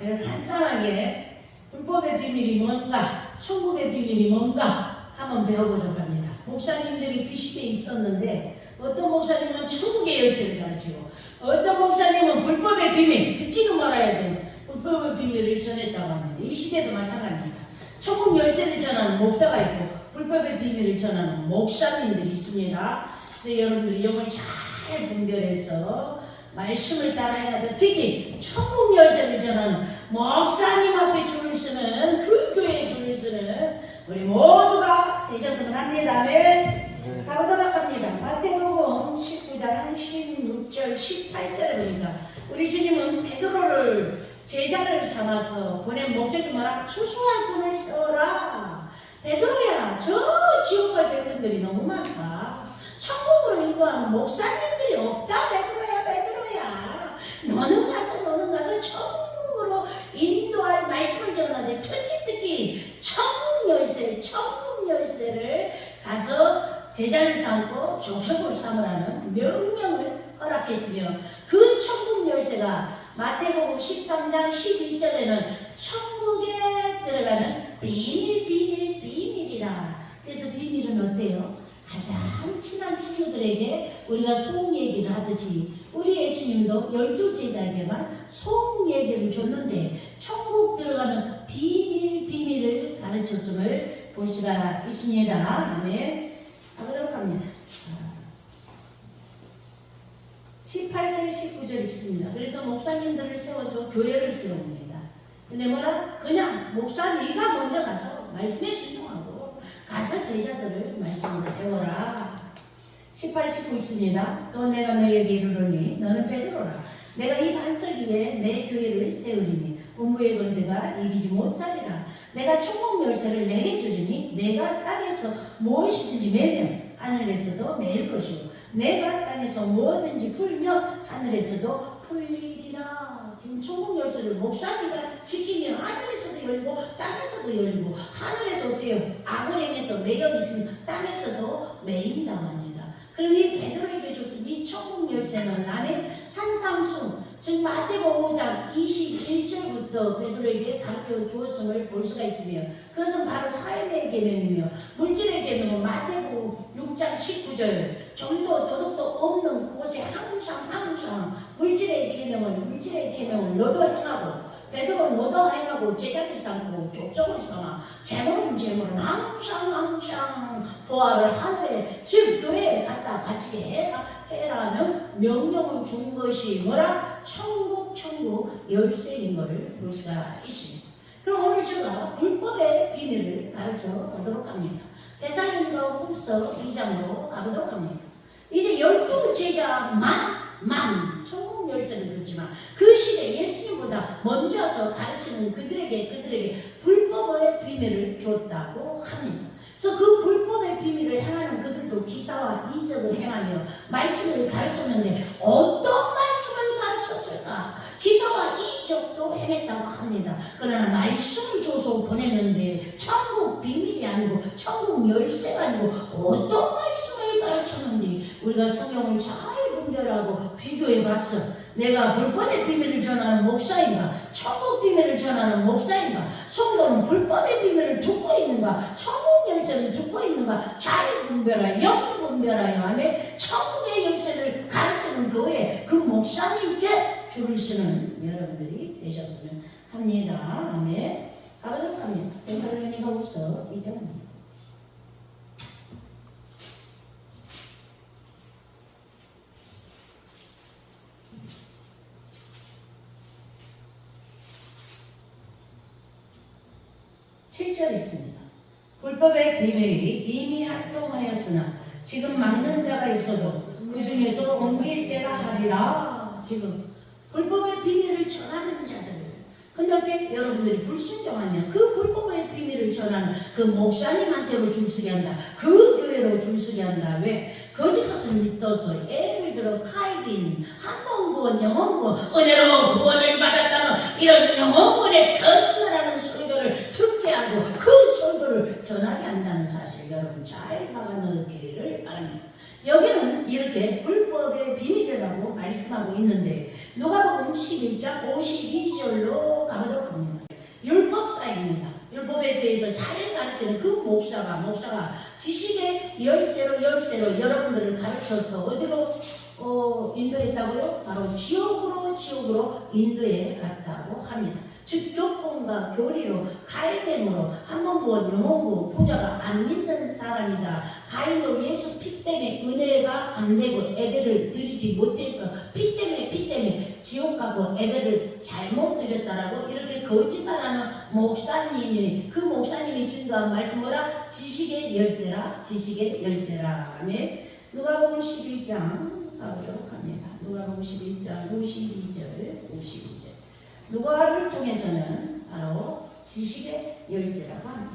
제가 간단하게 불법의 비밀이 뭔가, 천국의 비밀이 뭔가 한번 배워보도록 합니다. 목사님들이 그 시대에 있었는데 어떤 목사님은 천국의 열쇠를 가르치고 어떤 목사님은 불법의 비밀, 듣지도 말아야 되는 불법의 비밀을 전했다고 합니다. 이 시대도 마찬가지입니다. 천국 열쇠를 전하는 목사가 있고 불법의 비밀을 전하는 목사님들이 있습니다. 그래서 여러분들이 이걸 잘 분별해서 말씀을 따라야 돼. 특히 천국 열쇠를 전하는 목사님 앞에 줄을 서는 그 교회에 줄을 서는 우리 모두가 되셨으면 합니다. 아멘. 가보도록 합니다. 마태복음 19장 16절 18절에 보니까 우리 주님은 베드로를 제자를 삼아서 보낸 목적이 뭐라? 추수할 분을 세워라. 베드로야, 저 지옥 갈 백성들이 너무 많다. 천국으로 인도하는 목사님들이 없다. 베드로야. 너는 가서 천국으로 인도할 말씀을 전하는데 특히 천국 열쇠를 가서 제자를 삼고 족속으로 삼으라는 명령을 허락했으며 그 천국 열쇠가 마태복음 13장 11절에는 천국에 들어가는 비밀이라. 그래서 비밀은 어때요? 가장 친한 친구들에게 우리가 속 얘기를 하듯이 우리 예수님도 12제자에게만 속 얘기를 줬는데 천국 들어가는 비밀을 가르쳤음을 볼 수가 있습니다. 아멘. 가보도록 합니다. 18절 19절 있습니다. 그래서 목사님들을 세워서 교회를 세웁니다. 근데 뭐라? 그냥 목사 네가 먼저 가서 말씀에 순종하고 가서 제자들을 말씀으로 세워라. 18, 19 있습니다. 또 내가 너에게 이르노니 너는 베드로라. 내가 이 반석 위에 내 교회를 세우리니 음부의 권세가 이기지 못하리라. 내가 천국 열쇠를 내게 주리니 내가 땅에서 무엇이든지 매면 하늘에서도 매일 것이고 내가 땅에서 뭐든지 풀면 하늘에서도 풀리리라. 지금 천국 열쇠를 목사님가 지키면 하늘에서도 열고 땅에서도 열고 하늘에서 어때요? 악을 행해서 매여 있으면 땅에서도 매인다고 합니다. 그럼 이 베드로에게 줬던 이 천국 열쇠는 나는 산상순 즉 마태복음 5장 21절부터 베드로에게 가르쳐 주었음을 볼 수가 있으며 그것은 바로 삶의 계명이며 물질의 계명은 마태복음 6장 19절 좀도 도덕도 없는 곳에 항상 물질의 계명을 너도 행하고 베드로는 너도 행하고 제자를 삼고 족속을 삼아 재물은 항상 보화를 하늘에 즉 교회에 갖다 바치게 해라는 명령을 준 것이 뭐라? 천국 열쇠인 것을 볼 수가 있습니다. 그럼 오늘 제가 불법의 비밀을 가르쳐 보도록 합니다. 데살로니가 후서 2장으로 가보도록 합니다. 이제 12제자만 천국 열쇠를 줬지만 그 시대 예수님보다 먼저서 가르치는 그들에게 불법의 비밀을 줬다고 합니다. 그래서 그 불법의 비밀을 행하는 그들도 기사와 이적을 행하며 말씀을 가르쳤는데 어떤 말씀을 가르쳤을까? 기사와 이적도 행했다고 합니다. 그러나 말씀을 줘서 보냈는데 천국 비밀이 아니고 천국 열쇠가 아니고 어떤 말씀을 가르쳤는지 우리가 성경을 잘 분별하고 비교해봤어. 내가 불법의 비밀을 전하는 목사인가? 천국 비밀을 전하는 목사인가? 성도는 불법의 비밀을 듣고 있는가? 천국 열쇠를 듣고 있는가? 잘 분별하여 하며 천국의 열쇠를 가르치는 교회 그 목사님께 줄을 서는 여러분들이 되셨으면 합니다. 아멘. 가보도록 합니다. 데살로니가 후서 2장입니다. 있습니다. 불법의 비밀이 이미 활동하였으나 지금 막는 자가 있어도 그 중에서 옮길 때가 하리라. 지금 불법의 비밀을 전하는 자들. 근데 어때? 여러분들이 불순종하면 그 불법의 비밀을 전하는 그 목사님한테로 줄서게 한다. 그 교회로 줄서게 한다. 왜? 거짓것을 믿어서 예를 들어 칼빈, 한번 구원, 영원 구원, 은혜로 구원을 받았다는 이런 영원군의 거짓말하는 설교를 듣게 하고 그 설교를 전하게 한다는 사실 여러분 잘 막아넣기를 바랍니다. 여기는 이렇게 불법의 비밀이라고 말씀하고 있는데 누가복음 11장 52절로 가보도록 율법사입니다. 율법에 대해서 잘 가르치는 그 목사가 지식의 열쇠로 여러분들을 가르쳐서 어디로 인도했다고요? 바로 지옥으로 인도해 갔다고 합니다. 즉 교권과 교리로 갈등으로 한번 본 영혼고 부자가 안 믿는 사람이다. 가인도 예수 피 때문에 은혜가 안 되고 예배를 드리지 못해서 피 때문에 지옥 가고 예배를 잘못 드렸다라고 이렇게 거짓말하는 목사님이 그 목사님이 증거한 말씀 뭐라? 지식의 열쇠라. 아멘. 누가복음 11장 가보도록 합니다. 누가복음 11장 52절. 누가를 통해서는 바로 지식의 열쇠라고 합니다.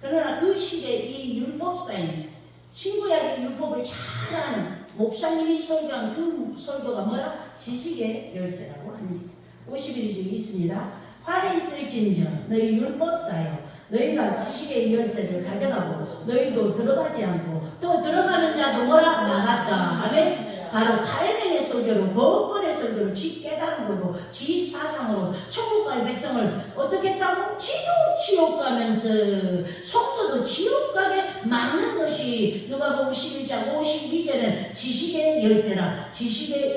그러나 그 시대에 이 율법사인 신구약의 율법을 잘 아는 목사님이 설교한 그 설교가 뭐라? 지식의 열쇠라고 합니다. 51절 있습니다. 화가 있을진저 너희 율법사여 너희가 지식의 열쇠를 가져가고 너희도 들어가지 않고 또 들어가는 자도 뭐라? 나갔다. 아멘. 바로 갈등의 설교로 거권의 설교로 지 깨달음으로 지 사상으로 천국 갈 백성을 어떻게 했다고? 지도 지옥 가면서 성도도 지옥 가게 막는 것이 누가복음 11장 52절은 지식의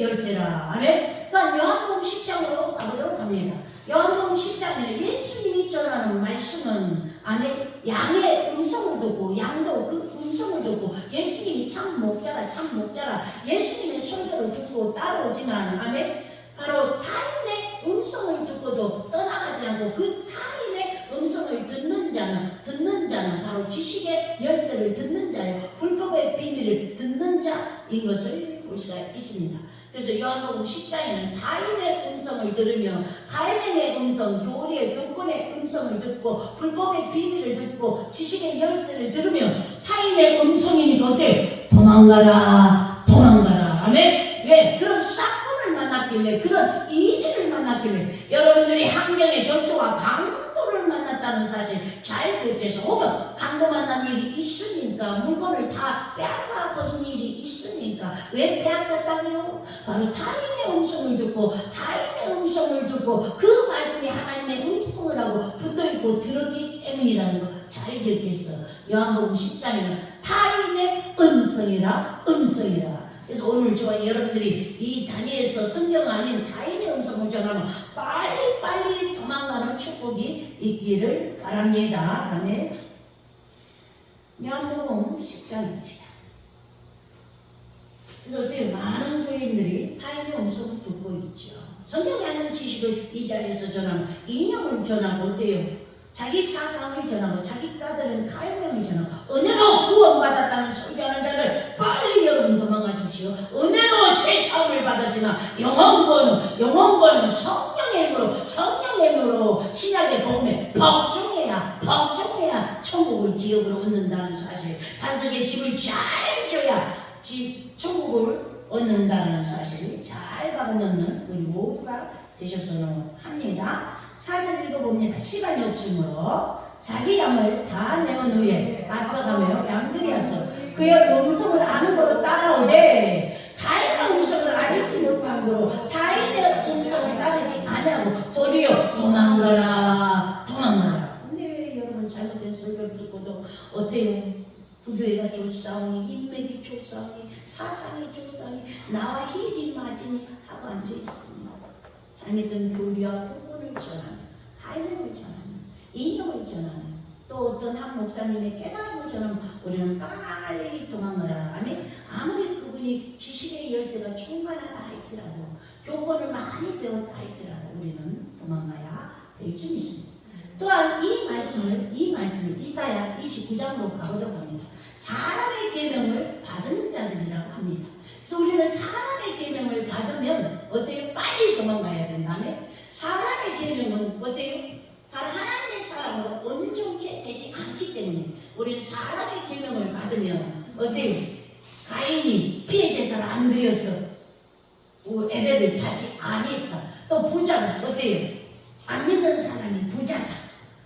열쇠라. 아멘. 그러니까 요한복음 10장으로 가보도록 합니다. 요한복음 10장에는 예수님이 전하는 말씀은 안에 양의 음성을 듣고 양도 그 음성을 듣고 예수님이 참 목자라 예수님의 설교를 듣고 따라오지만 아멘 바로 타인의 음성을 듣고도 떠나가지 않고 그 타인의 음성을 듣는 자는 바로 지식의 열쇠를 듣는 자예요. 불법의 비밀을 듣는 자인 것을 볼 수가 있습니다. 그래서 요한복음 10장에는 타인의 음성을 들으며 갈등의 음성, 교리의 교권의 음성을 듣고 불법의 비밀을 듣고 지식의 열쇠를 들으며 타인의 음성이니까 어때? 도망가라. 아멘. 왜? 그런 사건을 만났길래 그런 일을 만났길래 여러분들이 환경의 전투와 강도를 만났다는 사실 잘 기억해서 혹은 강도 만난 일이 있으니까 물건을 다 빼앗아버린 일이 있으니까 왜 빼앗겼다고요? 바로 타인의 음성을 듣고 그 말씀이 하나님의 음성을 하고 붙어있고 들었기 때문이라는 거 잘 기억했어. 요한복음 10장에는 타인의 음성이라. 그래서 오늘 저와 여러분들이 이 단위에서 성경 아닌 타인의 음성을 전하면 빨리 도망가는 축복이 있기를 바랍니다. 아멘. 요한복음 10장입니다. 그래서 어때요? 많은 교인들이 타인의 음성을 듣고 있죠. 성경에 아는 지식을 이 자리에서 전하고 이념을 전하고 어때요? 자기 사상을 전하고 자기 까다로운 갈명을 전하고 은혜로 구원받았다는 설교하는 자를 빨리 여러분 도망가십시오. 은혜로 죄사함을 받았지만 영원권은 성령의 힘으로 신약의 복음에 복종해야 천국을 기업으로 얻는다는 사실, 반석의 집을 잘 줘야 천국을 얻는다는 사실 잘 박아넣는 우리 모두가 되셨으면 합니다. 4절 읽어봅니다. 시간이 없으므로 자기 양을 다 내온 후에 앞서가며 양들이 와서 그의 음성을 아는 거로 따라오되 타인의 음성을 알지 못한 거로 타인의 음성을 따르지 아니하고 도리어 도망가라. 근데 왜 여러분 잘못된 설교를 듣고도 어때요? 부교회가 좋사오니 인맥이 좋사오니 사상이 좋사오니 나와 힐이 맞으니 하고 앉아있습니다. 잘못된 교리와 교권을 전하는 갈등을 전하는 이념을 전하는 또 어떤 한 목사님의 깨달음을 전하면 우리는 빨리 도망가라. 아무리 그분이 지식의 열쇠가 충만하다 할지라도 교권을 많이 배웠다 할지라도 우리는 도망가야 될 줄 믿습니다. 또한 이 말씀을 이사야 29장으로 가보도록 합니다. 사람의 계명을 받은 자들이라고 합니다. 그래서 우리는 사람의 계명을 받으면 어때요? 빨리 도망가야 된다네. 사람의 계명은 어때요? 바로 하나님의 사람으로 온전케 되지 않기 때문에 우리는 사람의 계명을 받으면 어때요? 가인이 피해 제사를 안 드렸어. 예배를 받지 아니했다. 또 부자가 어때요? 안 믿는 사람이 부자다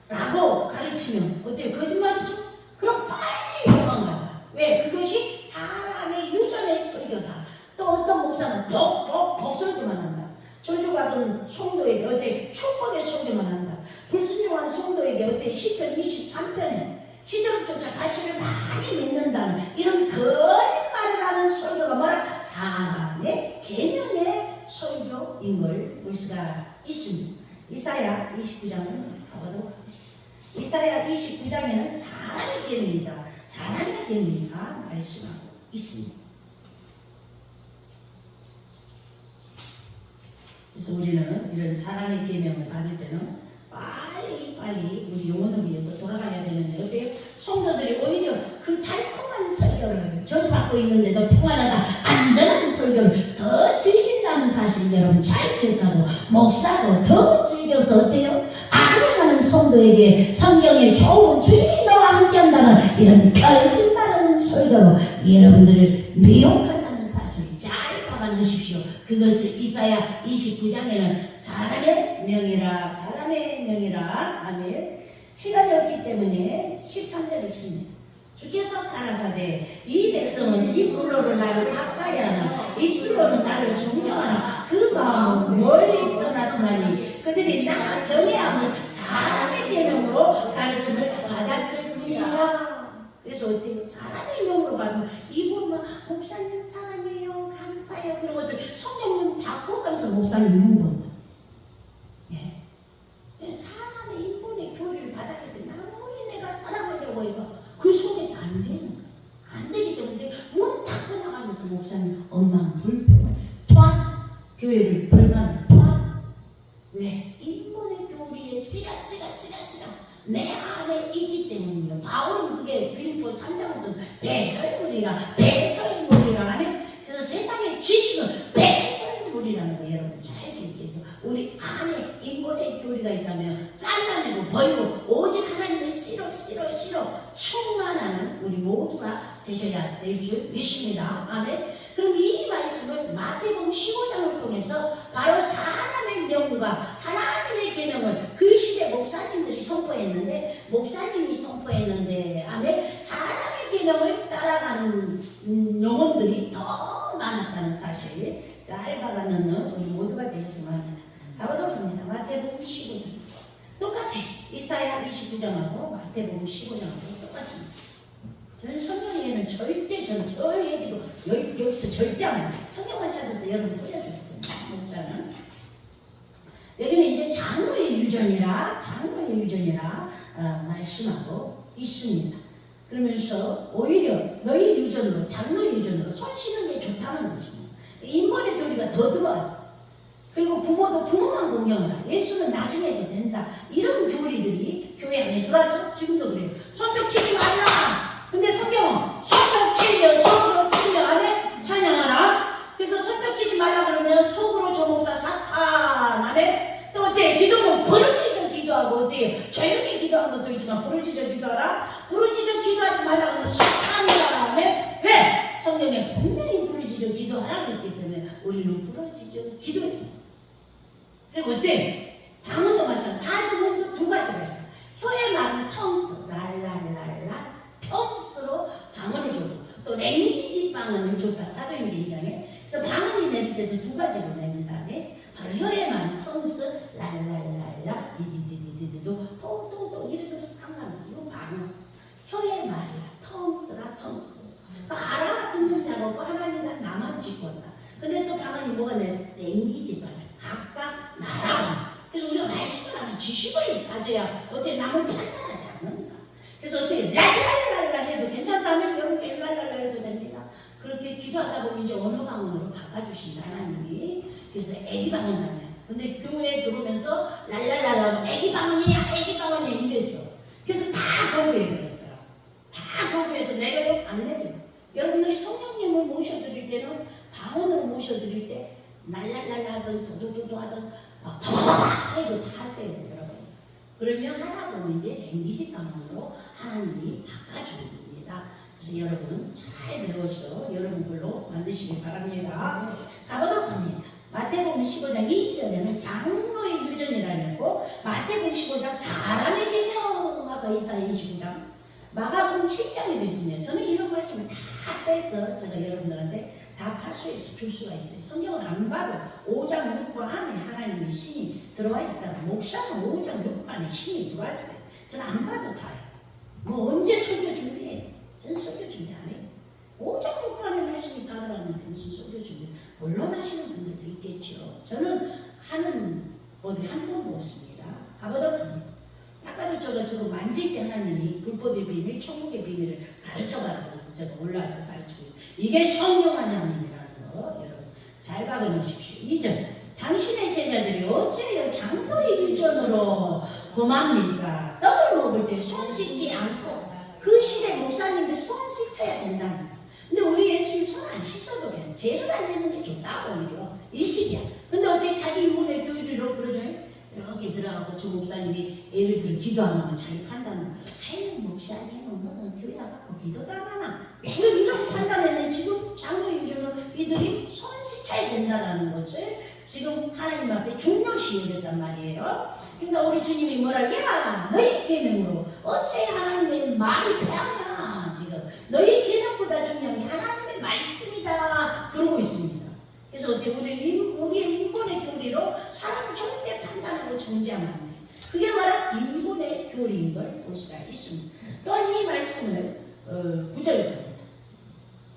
라고 가르치면 어때요? 거짓말이죠? 그럼 빨리 도망가다. 왜? 그것이 사람의 유전의 설교다. 또 어떤 목사는 복 설교만 한다. 저주받은 성도에게 어때 축복의 설교만 한다. 불순종한 성도에게 어때? 10편 23편에 시드록 쫓아 가시를 많이 맺는다는 이런 거짓말을 하는 설교가 뭐라? 사람의 계명의 설교인 걸 볼 수가 있습니다. 이사야 29장을 가보도록 합니다. 이사야 29장에는 사람의 계명이다. 사람의 계명이다 말씀하고 있습니다. 그래서 우리는 이런 사람의 계명을 받을 때는 빨리 우리 영혼을 위해서 돌아가야 되는데 어때요? 성도들이 오히려 그 달콤한 설교를 저주받고 있는데도 평안하다 안전한 설교를 더 즐긴다는 사실 여러분 잘 기억하고 목사도 더 즐겨서 어때요? 아멘하는 성도에게 성경의 좋은 주님이 너와 함께한다는 이런 거짓말하는 설교로 여러분들을 미혹한다는 사실 잘 박아놓으십시오. 그것을 이사야 29장에는 사람의 명이라 아멘. 시간이 없기 때문에 13절 읽습니다. 주께서 가라사대 이 백성은 입술로는 나를 가까이 하나 입술로는 나를 존경하나 그 마음은 멀리 떠났나니 그들이 나 경외함을 사람의 계명으로 가르침을 받았을 뿐이라. 그래서 어때요? 사람의 명으로 받으면 이분 막 목사님 사랑해요 감사해요 그런 것들 성령님 다 뽑아서 목사님 명본다. 예. 사람의 인본의 교리를 받았기 때문에 아무리 내가 사랑하려고 해도 그 속에서 안 되는 거야. 안 되기 때문에 문 닫고 나가면서 목사님 엄마는 불평을 토한 교회를 벌가는 토한 왜? 인본의 교리에 씨가 내 안에 있기 때문이에요. 바울은 그게 빌립보 3장부터 배설물이라 하네. 그래서 세상의 지식은 배설물이라는 거 여러분 잘 기억해서 우리 안에 인본의 교리가 있다면 잘라내고 버리고 오직 하나님의 씨로 충만하는 우리 모두가 되셔야 될 줄 믿습니다. 아멘. 그럼 이 말씀을 마태복음 15장을 통해서 바로 사람의 명과 하나님의 계명을 그 시대 목사님이 선포했는데 아멘. 사람의 계명을 따라가는 영혼들이 더 많았다는 사실 잘 박아놓는 우리 모두가 되셨으면 합니다. 가보도록 합니다. 마태복음 15장 똑같아. 이사야 29장하고 마태복음 15장하고 똑같습니다. 저는 성경에는 절대 저 얘기도 여기서 절대 안 합니다. 성경만 찾아서 여러분 뿌려줘요. 목사는 여기는 이제 장로의 유전이라 말씀하고 있습니다. 그러면서 오히려 너희 유전으로 장로의 유전으로 손 씻는 게 좋다는 것입니다. 인본의 교리가 더 들어왔어. 그리고 부모도 부모만 공경하라. 예수는 나중에 해도 된다. 이런 교리들이 교회 안에 들어왔죠. 지금도 그래요. 손뼉 치지 말라. 근데 성경은 손뼉 치며 속으로 치며 안에 찬양하라. 그래서 손뼉 치지 말라 그러면 속으로 저 목사 사탄 안에 또 어때? 기도는 부르짖어 기도하고 어때요? 조용히 기도하는 것도 있지만 부르짖어 기도하라. 부르짖어 기도하지 말라 그러면 사탄이라 하면 왜? 성경에 분명히 부르짖어 기도하라 그랬기 때문에 우리는 부르짖어 기도해요. 그리고 어때? 방언도 마찬가지. 방언도 두 가지가 있어요. 혀의 말은 텅스 랄랄랄라 텅스로 방언을 주고 또 랭귀지 방언을 줬다. 사도행전 2장에. 그래서 방언을 내릴 때도 두 가지로 내는 다음에 바로 혀의 말은 텅스 랄랄랄라 디디디디디도 또 이래도 상관없어. 이거 방언. 혀의 말이라 텅스라 텅스. 또 알아듣는 문자가 없고 하나님과 나만 짓고 온다. 근데 또 방언이 뭐가 내? 랭귀지 방언. 각각 나라가. 그래서 우리가 말씀을 하는 지식을 가져야 어떻게 남을 판단하지 않는다. 그래서 어떻게 랄랄랄라 해도 괜찮다면 여러분께 랄랄라 해도 됩니다. 그렇게 기도하다 보면 이제 언어 방언으로 바꿔주신다 하나님이. 그래서 애기 방언 다녀. 근데 교회에 들어오면서 랄랄랄라 애기 방언이냐 이랬어. 그래서 다 거부해버렸더라고. 다 거부해서 내려요? 안 내려요. 여러분들이 성령님을 모셔드릴 때는 방언으로 모셔드릴 때 랄랄랄라 하든 도도도도 하든 바바바바 해도 다 하세요 여러분. 그러면 하다 보면 이제 랭귀지 방언으로 하나님이 바꿔줍니다. 그래서 여러분 잘 배워서 여러분들로 만드시기 바랍니다. 가보도록 합니다. 마태복음 15장 2절에는 장로의 유전이라고 했고 마태복음 15장 사람의 계명하고 이사야 29장 마가복음 7장에도 있습니다. 저는 이런 말씀을 다 빼서 제가 여러분들한테 다 파수해서 줄 수가 있어요. 성경을 안 봐도 5장 6부 안에 하나님의 신이 들어와 있다가 목사는 5장 6부 안에 신이 들어와 있어요. 저는 안 봐도 다요. 뭐 언제 설교 준비해요? 저는 설교 준비 안 해요. 오장 목반의 말씀이 다 들어왔는데 무슨 설교 준비? 물론 하시는 분들도 있겠죠. 저는 하는 법이 한 번도 없습니다. 가보더군요. 아까도 저거 만질 때 하나님이 불법의 비밀, 천국의 비밀을 가르쳐가라고 해서 제가 올라와서 가르치고 있어요. 이게 성령 하나님이라는 거 여러분 잘 박아놓으십시오. 2절 당신의 제자들이 어째요 장로의 유전으로 고맙니까? 떡을 먹을 때 손 씻지 않고 그 시대 목사님들 손 씻어야 된다. 근데 우리 예수님 손 안 씻어도 그냥 죄를 안 짓는 게 좋다 오히려 이 시기야. 근데 어떻게 자기 인문의 교리로 그러죠? 여기 들어가고 저 목사님이 예를 들어 기도 안 하면 자기 판단은 아유 목사님은 뭐 교회 와갖고 기도도 안 하나 이런 판단에는 지금 장로 유전으로 이들이 손 씻어야 된다는 것을 지금 하나님 앞에 중요시 여겼단 말이에요. 그러니까 우리 주님이 뭐라 야 너희 계명으로 어째 하나님의 말이 패하냐 지금 너희 계명보다 중요한 게 하나님의 말씀이다 그러고 있습니다. 그래서 어때 우리의 인본의 교리로 사람을 절대 판단하고 정죄하면 안 돼. 그게 바로 인본의 교리인 걸 볼 수가 있습니다. 또한 이 말씀을 9절에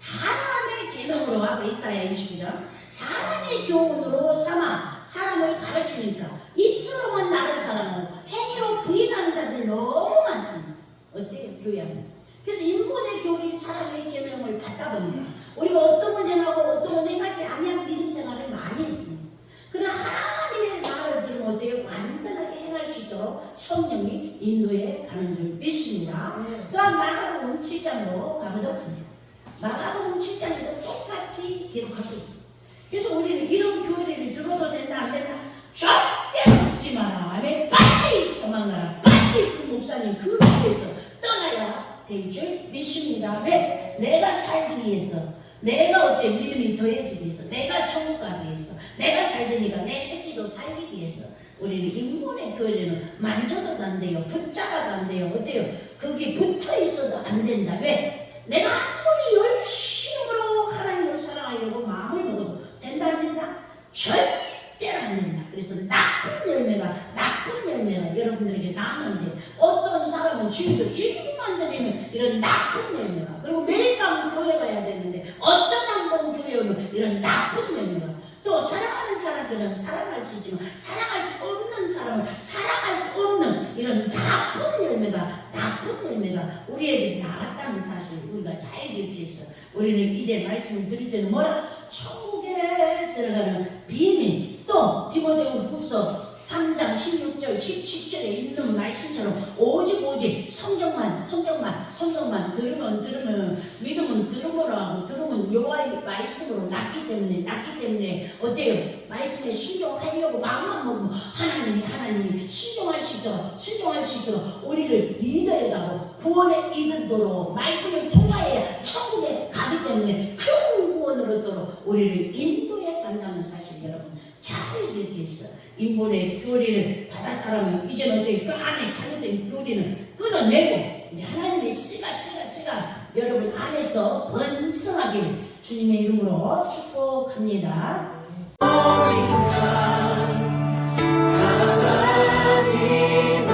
사람의 계명으로 하고 있어야 20절 사람의 교훈으로 삼아 사람을 가르치니까 입술로만 나를 사랑하고 행위로 부인하는 자들 너무 많습니다. 어때요? 교양은. 그래서 인본의 교리 사람의 계명을 받다 보니까 우리가 어떤 건 행하고 어떤 건 행하지 아니한 믿음 생활을 많이 했습니다. 그러나 하나님의 말을 들으면 어때요? 완전하게 행할 수 있도록 성령이 인도해 가는 줄 믿습니다. 또한 마가복음 7장으로 가보도록 마가복음 7장에도 똑같이 기록하고 있습니다. 그래서 우리는 이런 교리를 들어도 된다 안 된다? 절대로 듣지 마라. 아멘. 빨리 도망가라. 빨리 그 목사님 그 길에서 떠나야 될 줄 믿습니다. 왜? 내가 살기 위해서 내가 어때 믿음이 더해지기 위해서 내가 천국 가기 위해서 내가 잘 되니까 내 새끼도 살기 위해서 우리는 인본의 교리는 만져도 안 돼요. 붙잡아도 안 돼요. 어때요? 거기 붙어 있어도 안 된다. 왜? 내가 아무리 열심으로 하나님을 사랑하려고 마음을 먹어도 된다 안 된다? 절대로 안 된다. 그래서 나쁜 열매가 여러분들에게 나는데 어떤 사람은 주님도 일곱 만들이는 이런 나쁜 열매가 그리고 매일 밤 교회 가야 되는데 어쩌다 한번 교회 오면 이런 나쁜 열매가 또 사랑하는 사람들은 사랑할 수 있지만 사랑할 수 없는 사람을 사랑할 수 없는 이런 나쁜 열매가 우리에게 나왔다는 사실 우리가 잘 기억해서 우리는 이제 말씀을 드릴 때는 뭐라? 천국에 들어가는 비밀 또 디모데 후서 3장 16절 17절에 있는 말씀처럼 오직 성경만 들으면 믿음은 들음으로 하고 들으면 여호와의 말씀으로 낫기 때문에 어때요? 말씀에 순종하려고 마음만 먹으면 하나님이 순종할 수 있도록 우리를 리더해가고 구원에 이르도록 말씀을 통하여야 천국에 가기 때문에 큰 구원으로 도록 우리를 인도해 간다는 사실 여러분 잘 기억했어. 인본의 교리를 받았다라면 이제는 어때? 그 안에 잘못된 교리는 끊어내고 이제 하나님의 씨가 여러분 안에서 번성하기를 주님의 이름으로 축복합니다. 하나님